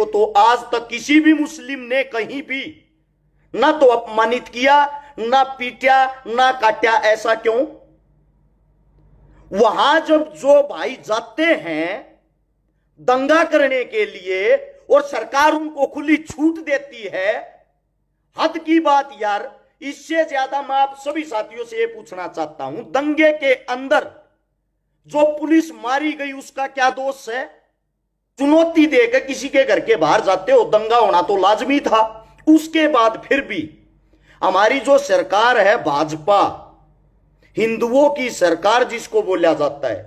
को तो आज तक किसी भी मुस्लिम ने कहीं भी ना तो अपमानित किया, ना पीटा, ना काटा। ऐसा क्यों? वहां जब जो भाई जाते हैं दंगा करने के लिए और सरकार उनको खुली छूट देती है, हद की बात यार। इससे ज्यादा मैं आप सभी साथियों से यह पूछना चाहता हूं, दंगे के अंदर जो पुलिस मारी गई उसका क्या दोष है? चुनौती देकर किसी के घर के बाहर जाते हो, दंगा होना तो लाजमी था। उसके बाद फिर भी हमारी जो सरकार है भाजपा, हिंदुओं की सरकार जिसको बोला जाता है,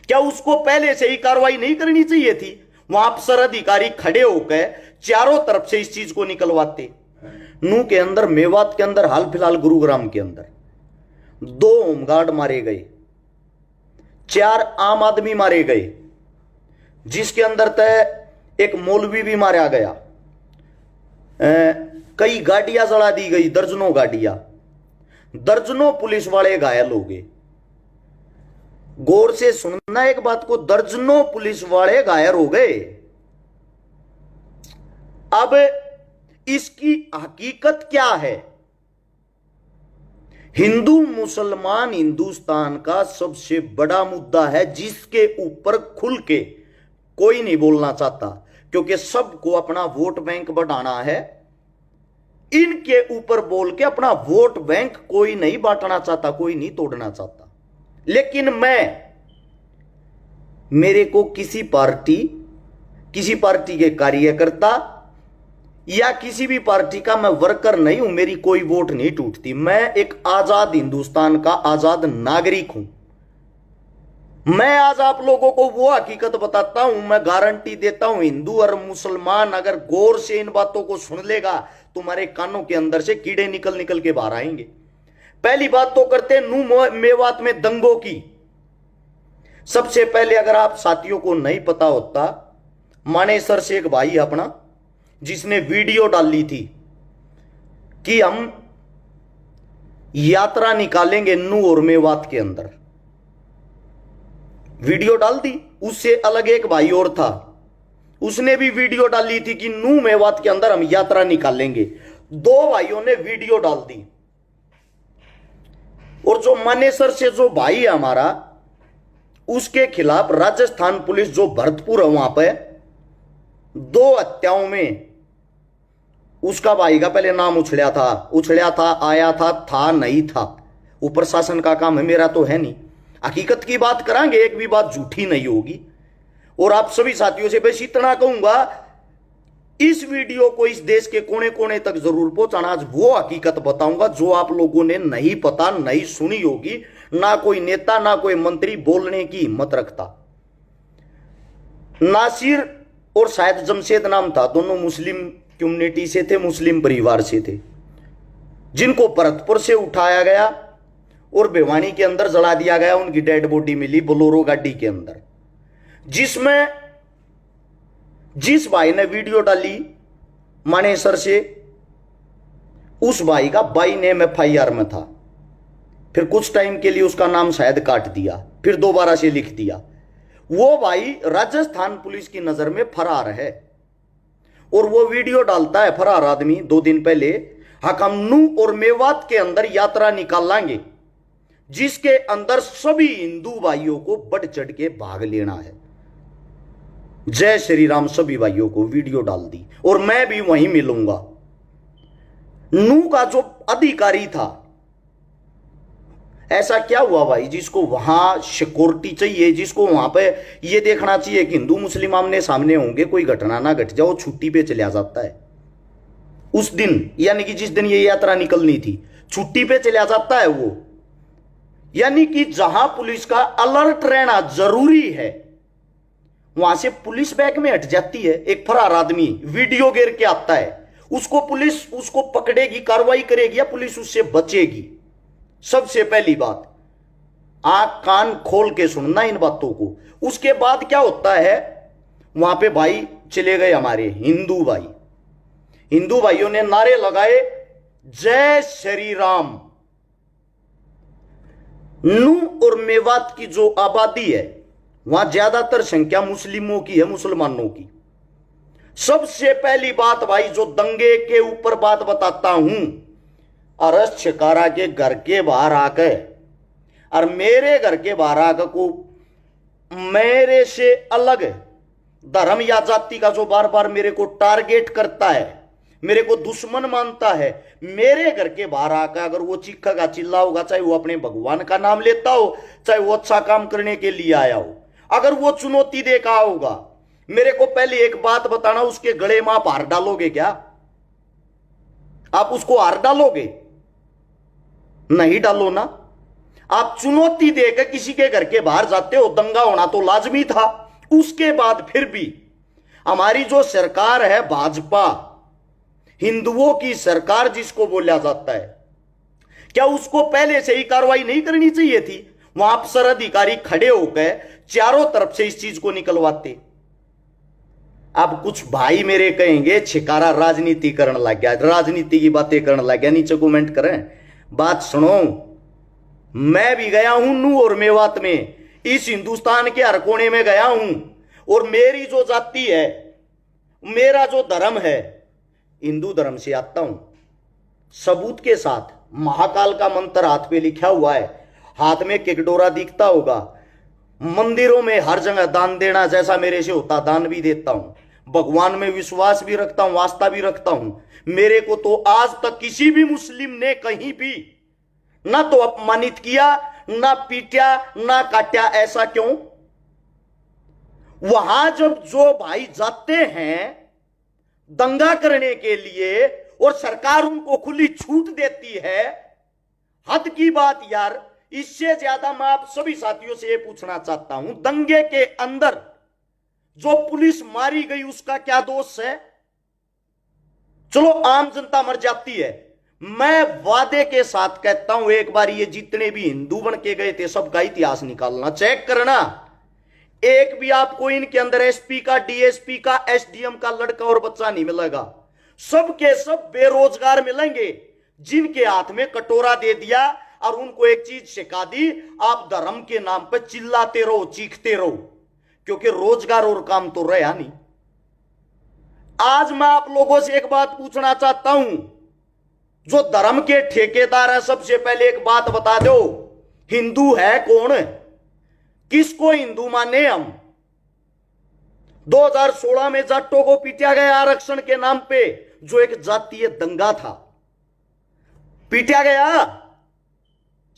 क्या उसको पहले से ही कार्रवाई नहीं करनी चाहिए थी? वहां अफसर अधिकारी खड़े होकर चारों तरफ से इस चीज को निकलवाते। नू के अंदर, मेवात के अंदर, हाल फिलहाल गुरुग्राम के अंदर 2 होमगार्ड मारे गए, 4 आम आदमी मारे गए, जिसके अंदर तय एक मौलवी भी मारा गया। कई गाड़ियां जला दी गई, दर्जनों गाड़ियां, दर्जनों पुलिस वाले घायल हो गए। गौर से सुनना एक बात को, दर्जनों पुलिस वाले घायल हो गए। अब इसकी हकीकत क्या है? हिंदू मुसलमान हिंदुस्तान का सबसे बड़ा मुद्दा है, जिसके ऊपर खुल के कोई नहीं बोलना चाहता, क्योंकि सबको अपना वोट बैंक बढ़ाना है। इनके ऊपर बोल के अपना वोट बैंक कोई नहीं बांटना चाहता, कोई नहीं तोड़ना चाहता। लेकिन मेरे को किसी पार्टी के कार्यकर्ता या किसी भी पार्टी का मैं वर्कर नहीं हूं, मेरी कोई वोट नहीं टूटती। मैं एक आजाद हिंदुस्तान का आजाद नागरिक हूं। मैं आज आप लोगों को वो हकीकत बताता हूं, मैं गारंटी देता हूं, हिंदू और मुसलमान अगर गौर से इन बातों को सुन लेगा, तुम्हारे कानों के अंदर से कीड़े निकल निकल के बाहर आएंगे। पहली बात तो करते नू मेवात में दंगों की। सबसे पहले अगर आप साथियों को नहीं पता होता, मानेसर से एक भाई अपना जिसने वीडियो डाली थी कि हम यात्रा निकालेंगे नू और मेवात के अंदर, वीडियो डाल दी। उससे अलग एक भाई और था, उसने भी वीडियो डाली थी कि नू मेवात के अंदर हम यात्रा निकालेंगे। 2 भाइयों ने वीडियो डाल दी। और जो मानेसर से जो भाई है हमारा, उसके खिलाफ राजस्थान पुलिस जो भरतपुर है वहां पे 2 हत्याओं में उसका भाई का पहले नाम उछड़ा था, आया था नहीं था। वो प्रशासन का काम है, मेरा तो है नहीं। हकीकत की बात करांगे, एक भी बात झूठी नहीं होगी। और आप सभी साथियों से बस इतना कहूंगा, इस वीडियो को इस देश के कोने कोने तक जरूर पहुंचाना। आज वो हकीकत बताऊंगा जो आप लोगों ने नहीं पता, नहीं सुनी होगी। ना कोई नेता, ना कोई मंत्री बोलने की हिम्मत रखता। नासिर और शायद जमशेद नाम था, दोनों मुस्लिम कम्युनिटी से थे, मुस्लिम परिवार से थे, जिनको भरतपुर से उठाया गया और भिवानी के अंदर जला दिया गया। उनकी डेड बॉडी मिली बोलेरो गाड़ी के अंदर, जिसमें जिस भाई ने वीडियो डाली मानेसर से, उस भाई का बाई नेम FIR में था। फिर कुछ टाइम के लिए उसका नाम शायद काट दिया, फिर दोबारा से लिख दिया। वो भाई राजस्थान पुलिस की नजर में फरार है और वो वीडियो डालता है फरार आदमी 2 दिन पहले, हम नू और मेवात के अंदर यात्रा निकाल लाएंगे, जिसके अंदर सभी हिंदू भाइयों को बढ़ चढ़ के भाग लेना है। जय श्री राम सभी भाइयों को वीडियो डाल दी और मैं भी वहीं मिलूंगा। नू का जो अधिकारी था, ऐसा क्या हुआ भाई जिसको वहां सिक्योरिटी चाहिए, जिसको वहां पे ये देखना चाहिए कि हिंदू मुस्लिम आमने सामने होंगे, कोई घटना ना घट जाओ, छुट्टी पे चला जाता है उस दिन, यानी कि जिस दिन ये यात्रा निकलनी थी छुट्टी पे चला जाता है वो। यानी कि जहां पुलिस का अलर्ट रहना जरूरी है, वहां से पुलिस बैक में हट जाती है। एक फरार आदमी वीडियो गिर के आता है, उसको पुलिस उसको पकड़ेगी, कार्रवाई करेगी या पुलिस उससे बचेगी? सबसे पहली बात, आंख कान खोल के सुनना इन बातों को। उसके बाद क्या होता है, वहां पे भाई चले गए हमारे हिंदू भाई, हिंदू भाइयों ने नारे लगाए जय श्री राम। नू और मेवात की जो आबादी है वहां ज्यादातर संख्या मुस्लिमों की है, मुसलमानों की। सबसे पहली बात भाई, जो दंगे के ऊपर बात बताता हूं, अरस छिकारा के घर के बाहर आकर और मेरे घर के बाहर आकर को मेरे से अलग धर्म या जाति का जो बार बार मेरे को टारगेट करता है, मेरे को दुश्मन मानता है, मेरे घर के बाहर आकर अगर वो चीखेगा चिल्लाओगा, चाहे वो अपने भगवान का नाम लेता हो, चाहे वो अच्छा काम करने के लिए आया हो, अगर वो चुनौती देखा होगा, मेरे को पहले एक बात बताना, उसके गले में आप हार डालोगे क्या? आप उसको हार डालोगे? नहीं डालो ना। आप चुनौती देकर किसी के घर के बाहर जाते हो, दंगा होना तो लाजमी था। उसके बाद फिर भी हमारी जो सरकार है भाजपा, हिंदुओं की सरकार जिसको बोला जाता है, क्या उसको पहले से ही कार्रवाई नहीं करनी चाहिए थी? वहां अफसर अधिकारी खड़े होकर चारों तरफ से इस चीज को निकलवाते। अब कुछ भाई मेरे कहेंगे छिकारा राजनीति करने लग गया, राजनीति की बातें करने लग गया, नीचे कमेंट करें। बात सुनो, मैं भी गया हूं नू और मेवात में, इस हिंदुस्तान के हर कोने में गया हूं, और मेरी जो जाति है, मेरा जो धर्म है, हिंदू धर्म से आता हूं, सबूत के साथ। महाकाल का मंत्र हाथ पे लिखा हुआ है, हाथ में किकडोरा दिखता होगा। मंदिरों में हर जगह दान देना जैसा मेरे से होता दान भी देता हूं। भगवान में विश्वास भी रखता हूं, आस्था भी रखता हूं। मेरे को तो आज तक किसी भी मुस्लिम ने कहीं भी ना तो अपमानित किया, ना पीटा, ना काटा। ऐसा क्यों? वहां जब जो भाई जाते हैं दंगा करने के लिए और सरकार उनको खुली छूट देती है, हद की बात यार। इससे ज्यादा मैं आप सभी साथियों से यह पूछना चाहता हूं, दंगे के अंदर जो पुलिस मारी गई उसका क्या दोष है? चलो आम जनता मर जाती है, मैं वादे के साथ कहता हूं एक बार ये जितने भी हिंदू बन के गए थे सबका इतिहास निकालना, चेक करना, एक भी आपको इनके अंदर एसपी का, डीएसपी का, एसडीएम का लड़का और बच्चा नहीं मिलेगा। सब के सब बेरोजगार मिलेंगे जिनके हाथ में कटोरा दे दिया और उनको एक चीज सिखा दी, आप धर्म के नाम पर चिल्लाते रहो, चीखते रहो, क्योंकि रोजगार और काम तो रहा नहीं। आज मैं आप लोगों से एक बात पूछना चाहता हूं, जो धर्म के ठेकेदार है, सबसे पहले एक बात बता दो, हिंदू है कौन? किसको हिंदू माने हम? 2016 में जाटों को पीटा गया आरक्षण के नाम पे, जो एक जातीय दंगा था, पीटा गया।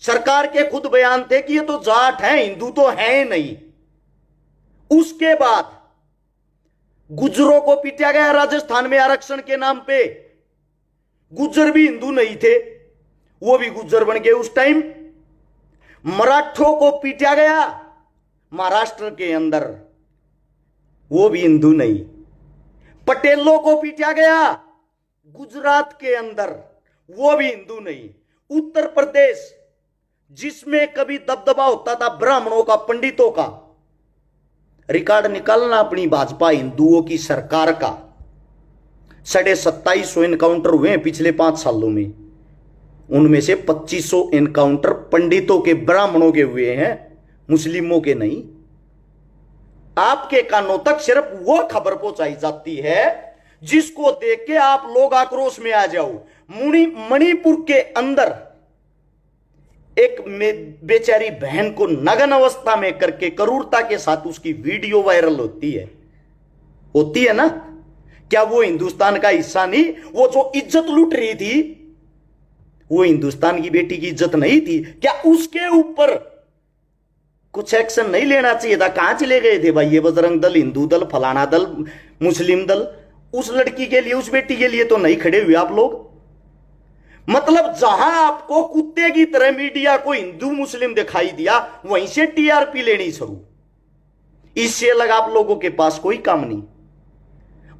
सरकार के खुद बयान थे कि ये तो जाट है, हिंदू तो है नहीं। उसके बाद गुज्जरों को पीटा गया राजस्थान में आरक्षण के नाम पे। गुज्जर भी हिंदू नहीं थे, वो भी गुज्जर बन गए उस टाइम। मराठों को पीटा गया महाराष्ट्र के अंदर, वो भी हिंदू नहीं। पटेलों को पीटा गया गुजरात के अंदर, वो भी हिंदू नहीं। उत्तर प्रदेश जिसमें कभी दबदबा होता था ब्राह्मणों का, पंडितों का, रिकॉर्ड निकालना अपनी भाजपा हिंदुओं की सरकार का। 2750 एनकाउंटर हुए हैं पिछले 5 सालों में, उनमें से 2500 एनकाउंटर पंडितों के, ब्राह्मणों के हुए हैं, मुस्लिमों के नहीं। आपके कानों तक सिर्फ वो खबर पहुंचाई जाती है जिसको देख के आप लोग आक्रोश में आ जाओ। मणिपुर के अंदर एक बेचारी बहन को नग्न अवस्था में करके क्रूरता के साथ उसकी वीडियो वायरल होती है ना? क्या वो हिंदुस्तान का हिस्सा नहीं? वो जो इज्जत लूट रही थी, वो हिंदुस्तान की बेटी की इज्जत नहीं थी? क्या उसके ऊपर कुछ एक्शन नहीं लेना चाहिए था? कहां चले गए थे भाई ये बजरंग दल, हिंदू दल, फलाना दल, मुस्लिम दल? उस लड़की के लिए, उस बेटी के लिए तो नहीं खड़े हुए आप लोग। मतलब जहां आपको कुत्ते की तरह मीडिया को हिंदू मुस्लिम दिखाई दिया, वहीं से टीआरपी लेनी शुरू। इससे अलग आप लोगों के पास कोई काम नहीं।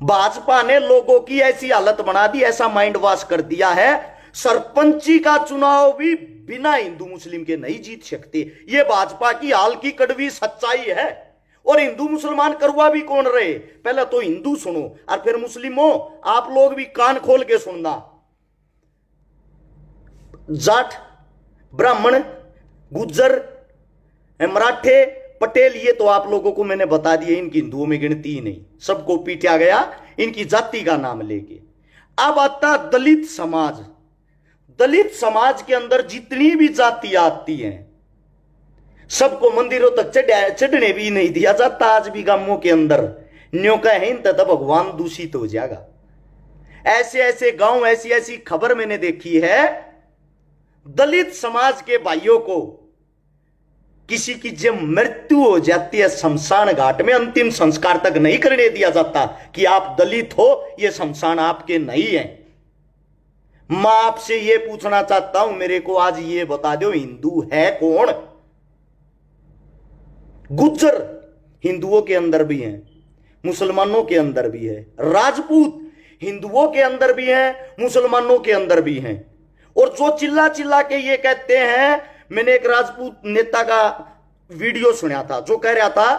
भाजपा ने लोगों की ऐसी हालत बना दी, ऐसा माइंड वॉश कर दिया है, सरपंची का चुनाव भी बिना हिंदू मुस्लिम के नहीं जीत सकते। यह भाजपा की हाल की कड़वी सच्चाई है। और हिंदू मुसलमान करुआ भी कौन रहे? पहले तो हिंदू सुनो और फिर मुस्लिमों, आप लोग भी कान खोल के सुनना। जाट, ब्राह्मण, गुज्जर, मराठे, पटेल, ये तो आप लोगों को मैंने बता दिया, इनकी हिंदुओं में गिनती ही नहीं। सबको पीटा गया, इनकी जाति का नाम लेके। अब आता दलित समाज। दलित समाज के अंदर जितनी भी जातियां आती हैं, सबको मंदिरों तक चढ़ने भी नहीं दिया जाता। आज भी गांवों के अंदर न्यों का है तथा भगवान दूषित हो जाएगा। ऐसे ऐसे गांव, ऐसी ऐसी खबर मैंने देखी है, दलित समाज के भाइयों को किसी की जब मृत्यु हो जाती है शमशान घाट में, अंतिम संस्कार तक नहीं करने दिया जाता कि आप दलित हो, ये शमशान आपके नहीं है। मैं आपसे ये पूछना चाहता हूं, मेरे को आज ये बता दो, हिंदू है कौन? गुज्जर हिंदुओं के अंदर भी हैं, मुसलमानों के अंदर भी है। राजपूत हिंदुओं के अंदर भी हैं, मुसलमानों के अंदर भी हैं। और जो चिल्ला चिल्ला के ये कहते हैं, मैंने एक राजपूत नेता का वीडियो सुना था जो कह रहा था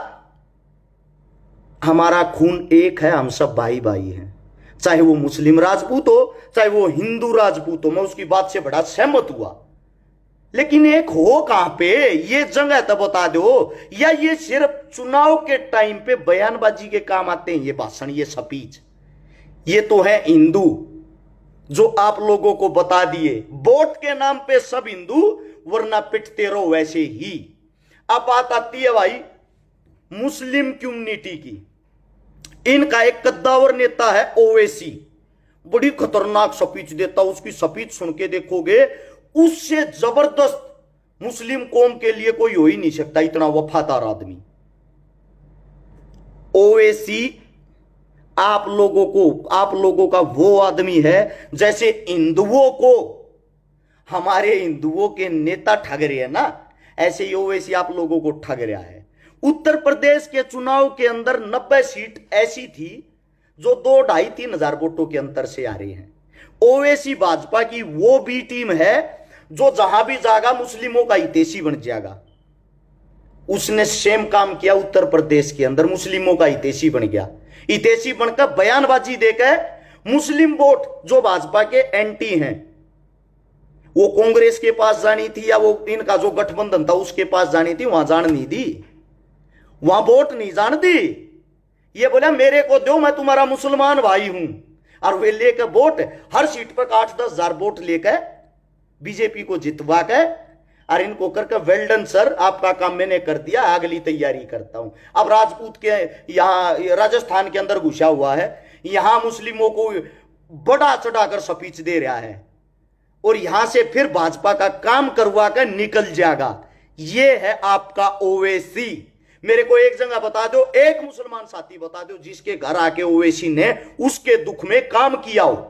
हमारा खून एक है, हम सब भाई भाई हैं, चाहे वो मुस्लिम राजपूत हो चाहे वो हिंदू राजपूत हो। मैं उसकी बात से बड़ा सहमत हुआ, लेकिन एक हो कहां पे? ये जगह तो बता दो। या ये सिर्फ चुनाव के टाइम पे बयानबाजी के काम आते हैं, ये भाषण, ये स्पीच? ये तो है हिंदू जो आप लोगों को बता दिए, वोट के नाम पे सब हिंदू, वरना पिटते रहो वैसे ही। अब बात आती है भाई मुस्लिम कम्युनिटी की। इनका एक कद्दावर नेता है ओवैसी, बड़ी खतरनाक स्पीच देता। उसकी स्पीच सुन के देखोगे, उससे जबरदस्त मुस्लिम कौम के लिए कोई हो ही नहीं सकता, इतना वफादार आदमी ओवैसी। आप लोगों का वो आदमी है जैसे हिंदुओं को हमारे हिंदुओं के नेता ठग रहे हैं ना, ऐसे ही ओवैसी आप लोगों को ठग रहा है। उत्तर प्रदेश के चुनाव के अंदर 90 सीट ऐसी थी जो 2-2.5-3 हजार वोटों के अंतर से आ रही हैं। ओवैसी भाजपा की वो बी टीम है जो जहां भी जाएगा मुस्लिमों का हितैषी बन जाएगा। उसने सेम काम किया उत्तर प्रदेश के अंदर, मुस्लिमों का हितैषी बन गया। हितैषी बनकर बयानबाजी देकर मुस्लिम वोट जो भाजपा के एंटी हैं, वो कांग्रेस के पास जानी थी या वो इनका जो गठबंधन था उसके पास जानी थी, वहां जान नहीं दी, वहां वोट नहीं जान दी। ये बोला मेरे को दो, मैं तुम्हारा मुसलमान भाई हूं। और वे लेकर वोट हर सीट पर 8-10 हजार वोट लेकर बीजेपी को जितवा के, और इनको करके वेल डन सर, आपका काम मैंने कर दिया, अगली तैयारी करता हूं। अब राजपूत के यहां राजस्थान के अंदर घुसा हुआ है, यहां मुस्लिमों को बड़ा चढ़ाकर स्पीच दे रहा है और यहां से फिर भाजपा का काम करवा कर निकल जाएगा। ये है आपका ओवैसी। मेरे को एक जगह बता दो, एक मुसलमान साथी बता दो जिसके घर आके ओवैसी ने उसके दुख में काम किया हो।